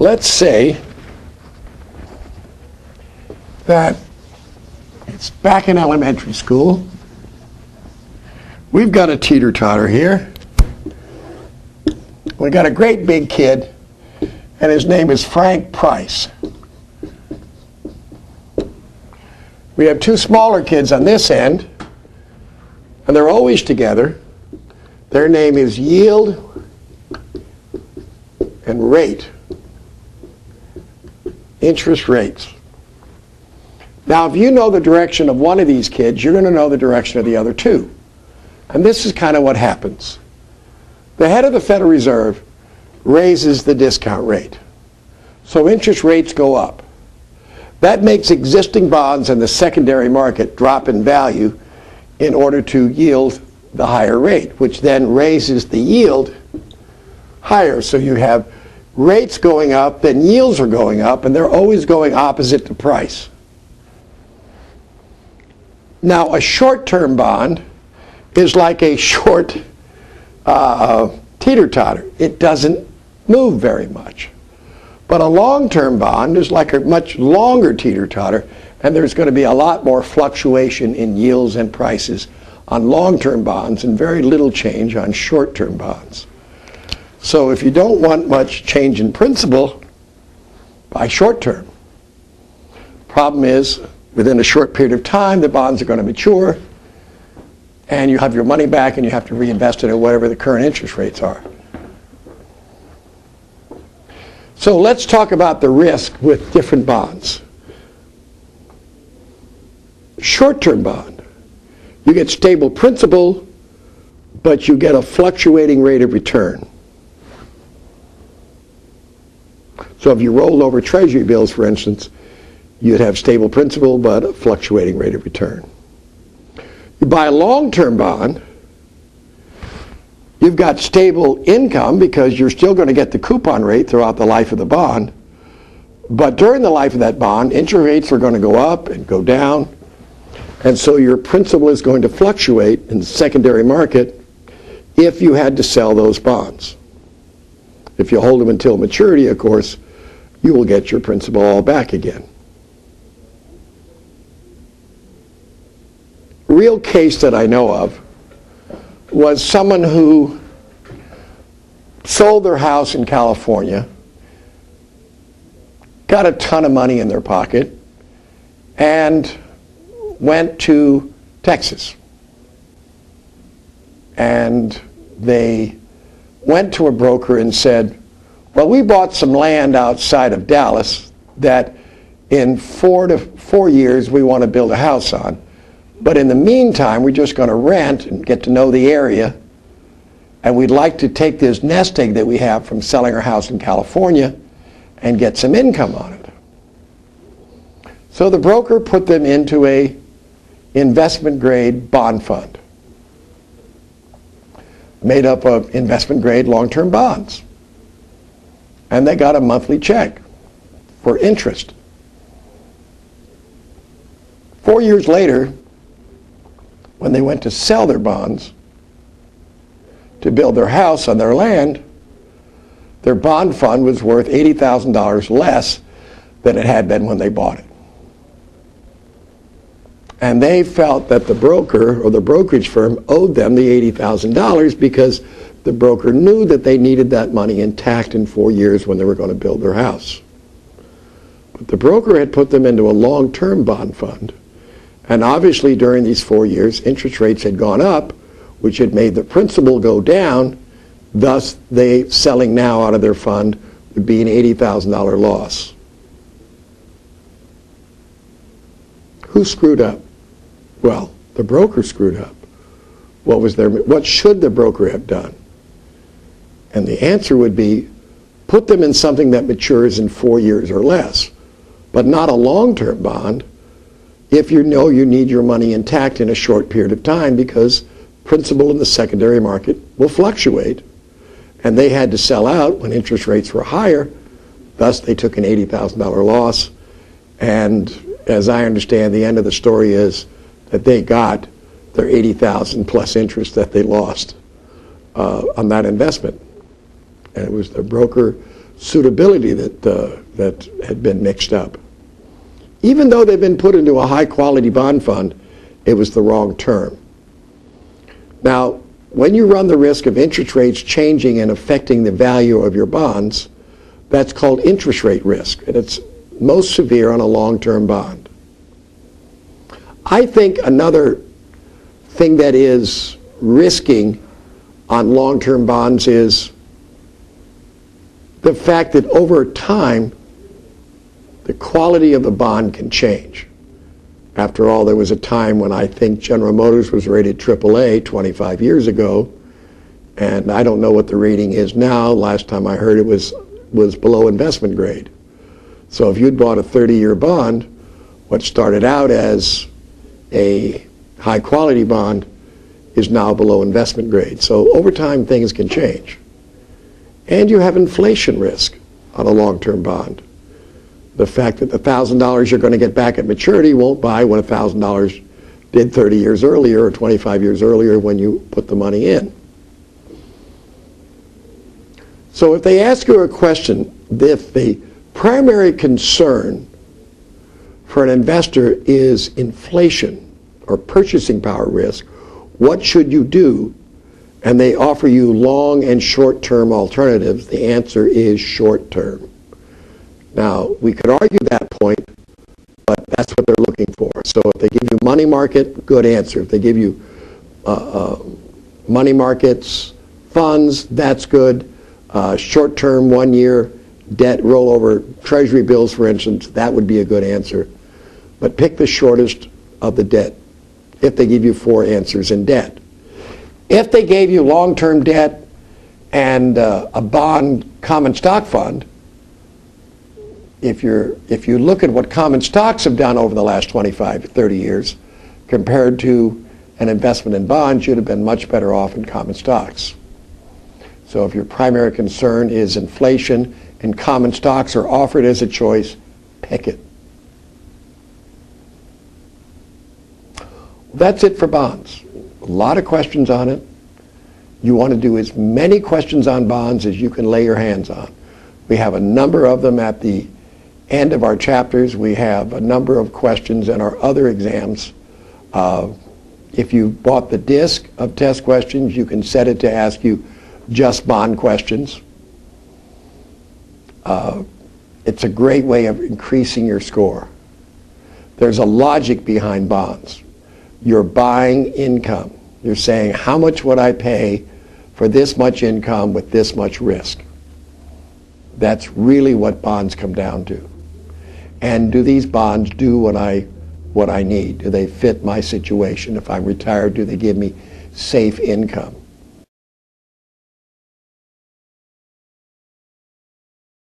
let's say that it's back in elementary school. We've got a teeter-totter here. We got a great big kid, and his name is Frank Price. We have two smaller kids on this end, and they're always together. Their name is yield and rate, interest rates. Now, if you know the direction of one of these kids, you're going to know the direction of the other two. And this is kind of what happens. The head of the Federal Reserve raises the discount rate. So interest rates go up. That makes existing bonds in the secondary market drop in value in order to yield the higher rate, which then raises the yield higher. So you have rates going up, then yields are going up, and they're always going opposite to price. Now, a short-term bond is like a short teeter-totter. It doesn't move very much. But a long-term bond is like a much longer teeter-totter, and there's going to be a lot more fluctuation in yields and prices on long-term bonds and very little change on short-term bonds. So if you don't want much change in principal, buy short-term. Problem is, within a short period of time, the bonds are going to mature, and you have your money back and you have to reinvest it at whatever the current interest rates are. So let's talk about the risk with different bonds. Short-term bond, you get stable principal, but you get a fluctuating rate of return. So if you rolled over treasury bills, for instance, you'd have stable principal but a fluctuating rate of return. You buy a long-term bond, you've got stable income because you're still going to get the coupon rate throughout the life of the bond, but during the life of that bond, interest rates are going to go up and go down, and so your principal is going to fluctuate in the secondary market if you had to sell those bonds. If you hold them until maturity, of course, you will get your principal all back again. Real case that I know of was someone who sold their house in California, got a ton of money in their pocket, and went to Texas. And they went to a broker and said, well, we bought some land outside of Dallas that in 4 years we want to build a house on. But in the meantime, we're just going to rent and get to know the area. And we'd like to take this nest egg that we have from selling our house in California and get some income on it. So the broker put them into a investment-grade bond fund made up of investment-grade long-term bonds. And they got a monthly check for interest. 4 years later, when they went to sell their bonds to build their house on their land, their bond fund was worth $80,000 less than it had been when they bought it. And they felt that the broker or the brokerage firm owed them the $80,000 because the broker knew that they needed that money intact in 4 years when they were going to build their house. But the broker had put them into a long-term bond fund. And obviously during these 4 years, interest rates had gone up, which had made the principal go down. Thus, they selling now out of their fund would be an $80,000 loss. Who screwed up? Well, the broker screwed up. What should the broker have done? And the answer would be, put them in something that matures in 4 years or less, but not a long-term bond if you know you need your money intact in a short period of time, because principal in the secondary market will fluctuate. And they had to sell out when interest rates were higher. Thus, they took an $80,000 loss. And as I understand, the end of the story is that they got their $80,000 plus interest that they lost on that investment. And it was the broker suitability that had been mixed up. Even though they've been put into a high-quality bond fund, it was the wrong term. Now, when you run the risk of interest rates changing and affecting the value of your bonds, that's called interest rate risk, and it's most severe on a long-term bond. I think another thing that is risking on long-term bonds is the fact that over time, the quality of the bond can change. After all, there was a time when I think General Motors was rated AAA 25 years ago, and I don't know what the rating is now. Last time I heard it was below investment grade. So if you'd bought a 30-year bond, what started out as a high-quality bond is now below investment grade. So over time, things can change. And you have inflation risk on a long-term bond. The fact that the $1,000 you're going to get back at maturity won't buy what $1,000 did 30 years earlier or 25 years earlier when you put the money in. So if they ask you a question, if the primary concern for an investor is inflation or purchasing power risk, what should you do? And they offer you long and short-term alternatives. The answer is short-term. Now, we could argue that point, but that's what they're looking for. So if they give you money market, good answer. If they give you money markets, funds, that's good. Short-term, 1 year, debt rollover, treasury bills, for instance, that would be a good answer. But pick the shortest of the debt if they give you 4 answers in debt. If they gave you long-term debt and a bond common stock fund, if you look at what common stocks have done over the last 25, 30 years, compared to an investment in bonds, you'd have been much better off in common stocks. So if your primary concern is inflation and common stocks are offered as a choice, pick it. That's it for bonds. A lot of questions on it. You want to do as many questions on bonds as you can lay your hands on. We have a number of them at the end of our chapters. We have a number of questions in our other exams. If you bought the disc of test questions, you can set it to ask you just bond questions. It's a great way of increasing your score. There's a logic behind bonds. You're buying income. You're saying, how much would I pay for this much income with this much risk? That's really what bonds come down to. And do these bonds do what I need? Do they fit my situation? If I'm retired, do they give me safe income?